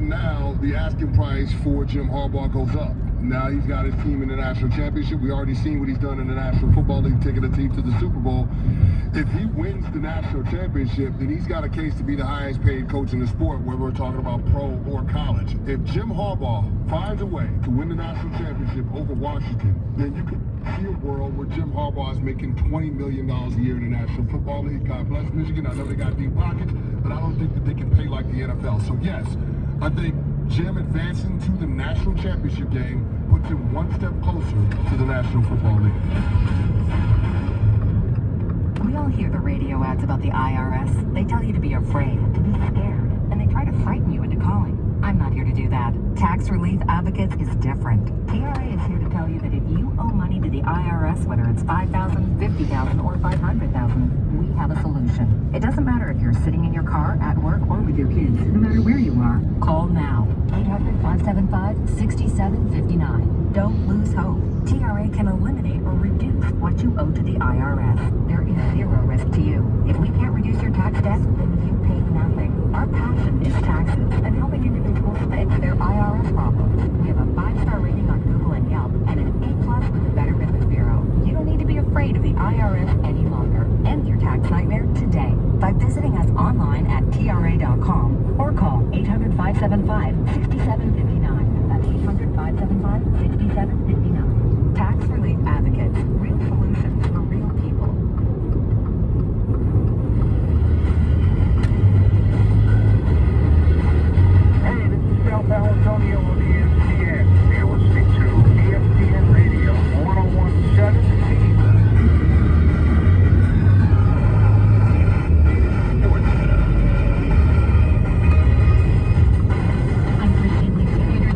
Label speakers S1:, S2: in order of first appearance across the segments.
S1: sudden now the asking price for Jim Harbaugh goes up. Now he's got his team in the national championship. We already seen what he's done in the National Football League, taking the team to the Super Bowl. If he wins the national championship, then he's got a case to be the highest paid coach in the sport, whether we're talking about pro or college. If Jim Harbaugh finds a way to win the national championship over Washington, then you could see a world where Jim Harbaugh is making $20 million a year in the National Football League. God bless Michigan. I know they got deep pockets, but I don't think that they can pay like the NFL. So yes, I think Jim advancing to the national championship game puts him one step closer to the National Football League.
S2: We all hear the radio ads about the IRS. They tell you to be afraid, to be scared, and they try to frighten you into calling. I'm not here to do that. Tax Relief Advocates is different. TRA is here to tell you that if you owe money to the IRS, whether it's $5,000, $50,000, or $500,000, we have a solution. It doesn't matter if you're sitting in your car, at work, or with your kids. No matter where you are, call now. 800-575-6759. Don't lose hope. TRA can eliminate or reduce what you owe to the IRS. There is zero risk to you. If we can't reduce your tax debt, then you pay nothing. Our passion is taxes and helping individuals fix their IRS problems. We have a 5-star rating on Google and Yelp and an A+ with the Better Business Bureau. You don't need to be afraid of the IRS any longer. End your tax nightmare today by visiting us online at TRA.com or call 800-575-6759. That's 800-575-6759. Tax Relief Advocates. Real solutions for real people.
S3: Hey, this is Sal Palantonio on the ESPN. You're listening to ESPN Radio 1017.
S2: I'm Christine Lee.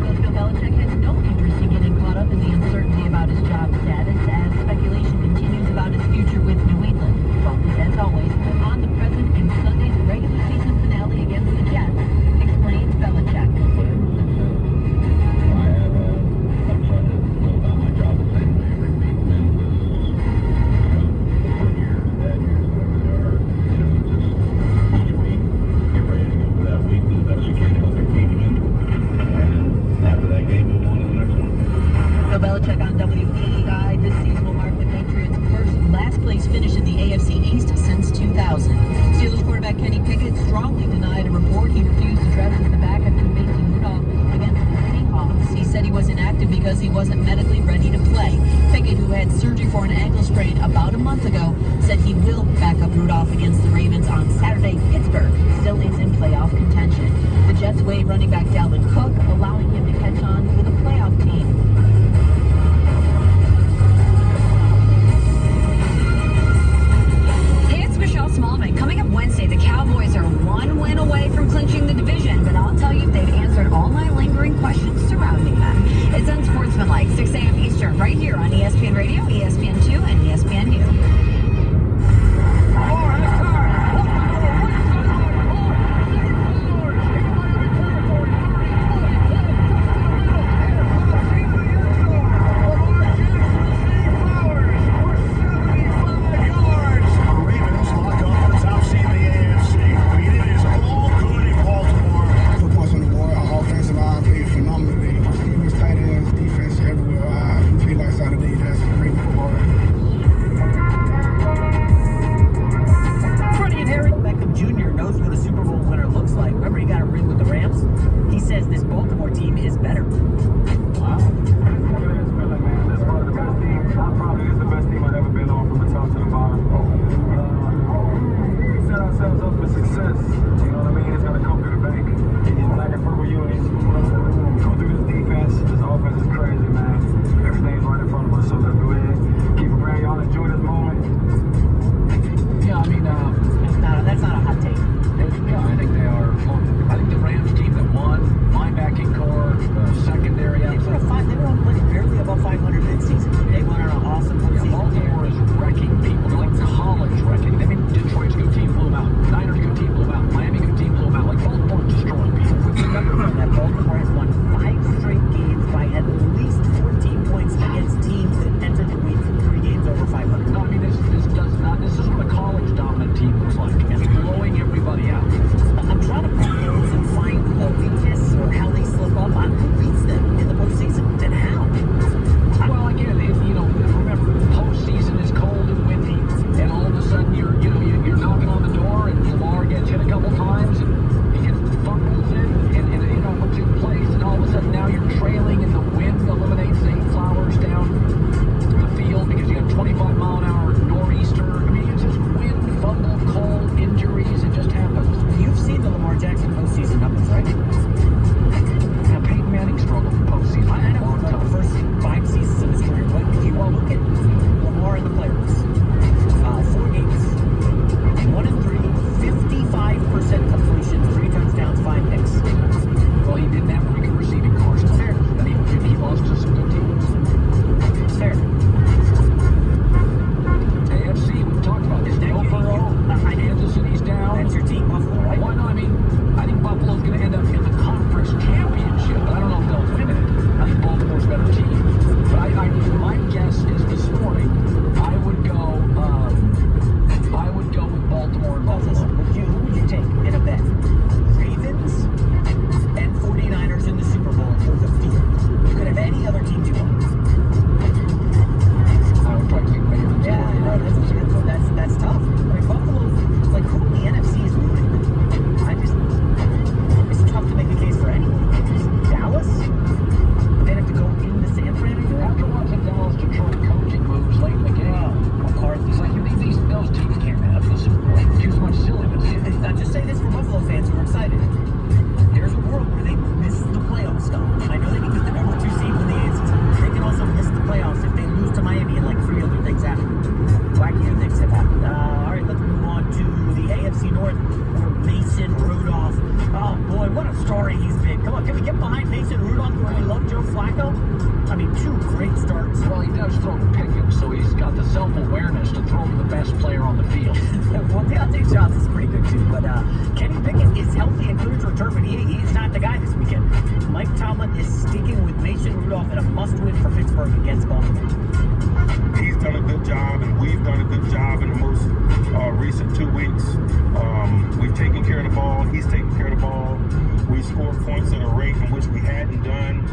S2: Coach Bill Belichick has no interest in getting caught up in the uncertainty about his job status as speculation continues about his future with New England. Focus, as always, on the present in Sunday's regular season finale against the Jets, explains Belichick.
S4: I'm trying to go about my job the same way every week, win, lose, good years, bad years, whatever they are. Just each week, get ready to go for that week, do the best you can to help your team win. And after that game, move on to the next one.
S2: Bill Belichick on WEEI. This season will mark the Patriots' first last-place finish in the AFC East since 2000. Steelers quarterback Kenny Pickett strongly denied a report he refused to dress as the backup to Mason Rudolph against the Seahawks. He said he was inactive because he wasn't medically ready to play. Pickett, who had surgery for an ankle sprain about a month ago, said he will back up Rudolph against the Ravens on Saturday. Pittsburgh still is in playoff contention. The Jets waived running back Dalvin Cook, allowing him to catch on with a playoff team. Hey, it's Michelle Smallman. Coming up Wednesday, the Cowboys are one win away from clinching the division, but I'll tell you if they've answered all my lingering questions surrounding them. It's Unsportsmanlike, 6 a.m. Eastern, right here on ESPN Radio, ESPN2, and ESPNU.
S5: Come on, can we get behind Mason Rudolph where we love Joe Flacco? I mean, 2 great starts.
S6: Well, he does throw to Pickens, so he's got the self-awareness to throw to the best player on the field.
S5: Well, Deontay Johnson's pretty good too, but Kenny Pickett is healthy and clear to return, but he's not the guy this weekend. Mike Tomlin is sticking with Mason Rudolph in a must-win for Pittsburgh against Baltimore.
S7: He's done a good job, and we've done a good job in the most recent 2 weeks. We've taken care of the ball. He's taken care of the ball. We scored points at a rate in which we hadn't done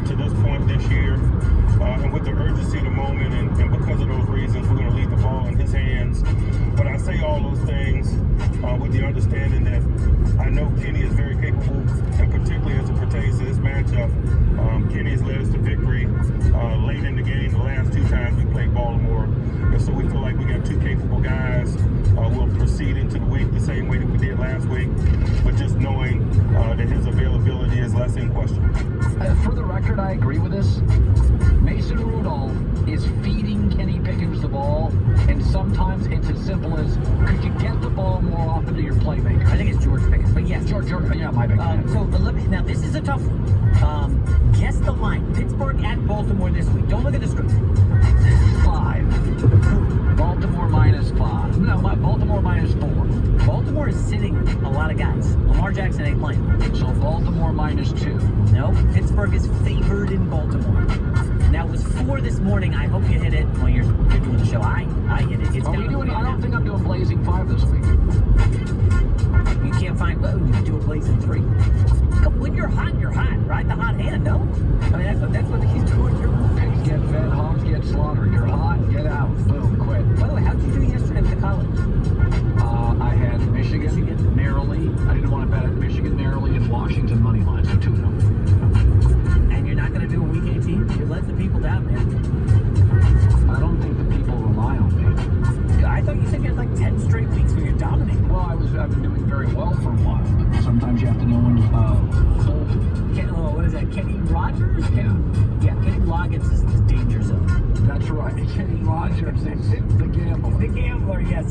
S7: to this point this year. And with the urgency of the moment, and because of those reasons, we're going to leave the ball in his hands. But I say all those things with the understanding that I know Kenny is very capable, and particularly as it pertains to this matchup, Kenny has led us to victory late in the game the last 2 times we played Baltimore. And so we feel like we got 2 capable guys. We'll proceed into the week the same way that we did last week, but just knowing that his availability is less in question.
S6: For the record, I agree with this. Mason Rudolph is feeding Kenny Pickens the ball, and sometimes it's as simple as, could you get the ball more often to your playmaker?
S5: I think it's George Pickens, but yes.
S6: George, yeah, my bad.
S5: So now this is a tough one. Guess the line. Pittsburgh at Baltimore this week. Don't look at the script.
S6: 5. Baltimore -5. No, Baltimore -4.
S5: Baltimore is sitting a lot of guys. Lamar Jackson ain't playing.
S6: So Baltimore -2.
S5: No, Pittsburgh is favored in Baltimore. Now it was 4 this morning. I hope you hit it. Well, you're doing the show. I hit it. It's
S6: Are we
S5: down
S6: doing?
S5: to
S6: I don't think I'm doing Blazing 5 this week.
S5: You can't find. Oh, you do a Blazing 3. When you're hot, right? The hot hand, no? I mean, that's what he's doing.
S6: Pigs get fed, hogs get slaughtered. You're hot, get out. Boom, quit.
S5: By the way, how'd you do yesterday with the college?
S6: I had Michigan, narrowly. I didn't want to bet it. Michigan, narrowly, and Washington money line, so 2-0.
S5: And you're not going to do a Week 18? You're letting the people down, man.
S6: I don't think the people rely on me.
S5: I thought you said you had like 10 straight weeks where you're dominating.
S6: Well, I've been doing very well for a while, but sometimes you have to know when to fold.
S5: What is that, Kenny Rogers?
S6: Yeah.
S5: Yeah, Kenny Loggins is the danger zone.
S6: That's right. Kenny Rogers is the gambler.
S5: The gambler, yes.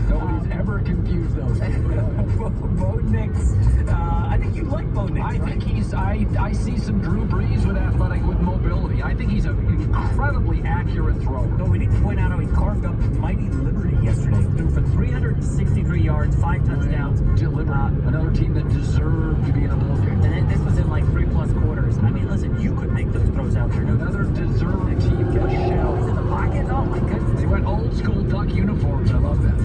S6: Nobody's ever confused those two.
S5: Bo Nix. I think you like Bo Nix.
S6: I think I see some Drew Brees with mobility. I think he's an incredibly accurate thrower.
S5: No, we need to point out how he carved up mighty Liberty yesterday. Threw for 363 yards, 5 touchdowns.
S6: Another team that deserved to be in a bowl game.
S5: And this was in like 3+ quarters. I mean, listen, you could make those throws out there.
S6: Another deserved team get a shell.
S5: He's in the pocket. Oh my goodness.
S6: They went old school duck uniforms. I love that.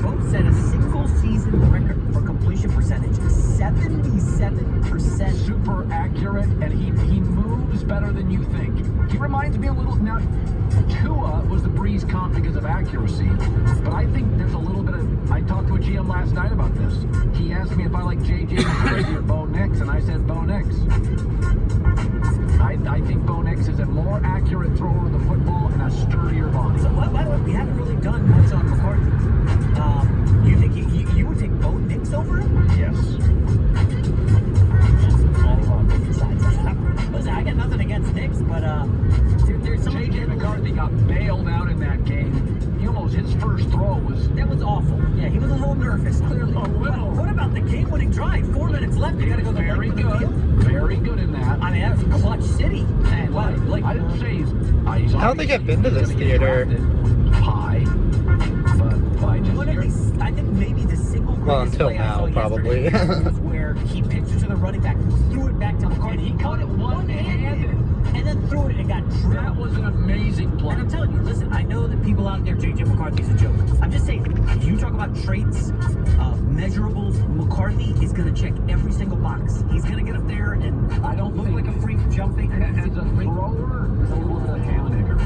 S5: Both set a single season record for completion percentage. 77%.
S6: Super accurate, and he moves better than you think. He reminds me a little. Now, Tua was the Breeze comp because of accuracy, but I think there's a little bit of. I talked to a GM last night about this. He asked me if I like J.J. McCarthy or Bo Nix, and I said Bo Nix. I think Bo Nix is a more accurate thrower of the football and a sturdier body.
S5: So, by the way, we haven't really done much on McCarthy. You think you would take Bo Nix over him?
S6: Yes.
S5: Listen, I got nothing against Nix, but there's some.
S6: J.J. McCarthy got bailed out in that game. His first throw was.
S5: That was awful. Yeah, he was a little nervous, clearly.
S6: A little.
S5: What about the game-winning drive? 4 minutes left. You got to go the
S6: very
S5: length of the
S6: good.
S5: field.
S6: Very good in that.
S5: I mean, that was Clutch City. Man,
S6: I didn't say he's.
S8: I don't think I've been to this theater.
S6: High, but I just.
S5: I think maybe the single
S8: Well,
S5: greatest
S8: until
S5: play I saw
S8: now, probably.
S5: yesterday was where he pitched it to the running back, threw it back to McCarthy.
S6: And he caught it one-handed.
S5: And then threw it and got drilled.
S6: That was an amazing play.
S5: And I'm telling you, listen, I know that people out there, J.J. McCarthy's a joke. I'm just saying, you talk about traits, measurables, McCarthy is going to check every single box. He's going to get up there and
S6: I don't
S5: look
S6: think
S5: like a freak jumping.
S6: As a thrower, there's a little bit of Hammenegger.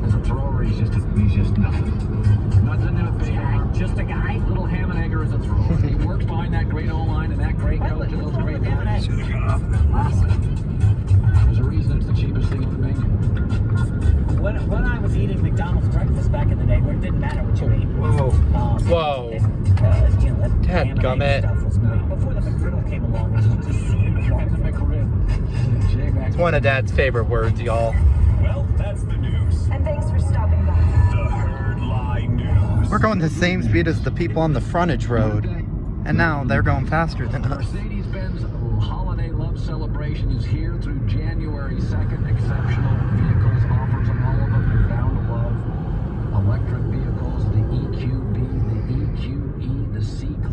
S6: As a thrower, he's just nothing. Nothing to big.
S5: Just a guy.
S6: Little Hammenegger is a thrower. He works behind that great O-line and that great coach and those great guys. There's a reason it's the cheapest thing on the menu.
S5: When I was eating McDonald's breakfast back in the day, where it didn't matter what you ate.
S8: Whoa. Dadgummit.
S5: Stuff was great. Before the McGriddle came along, it was just
S6: The McRib. J-Mac.
S8: It's one of Dad's favorite words, y'all.
S9: Well, that's the news.
S10: And thanks for stopping by.
S9: The Herd Lie News.
S8: We're going the same speed as the people on the frontage road.
S10: And now they're going faster than us.
S6: Mercedes-Benz Holiday Love Celebration is here through January 2nd. Exceptional vehicles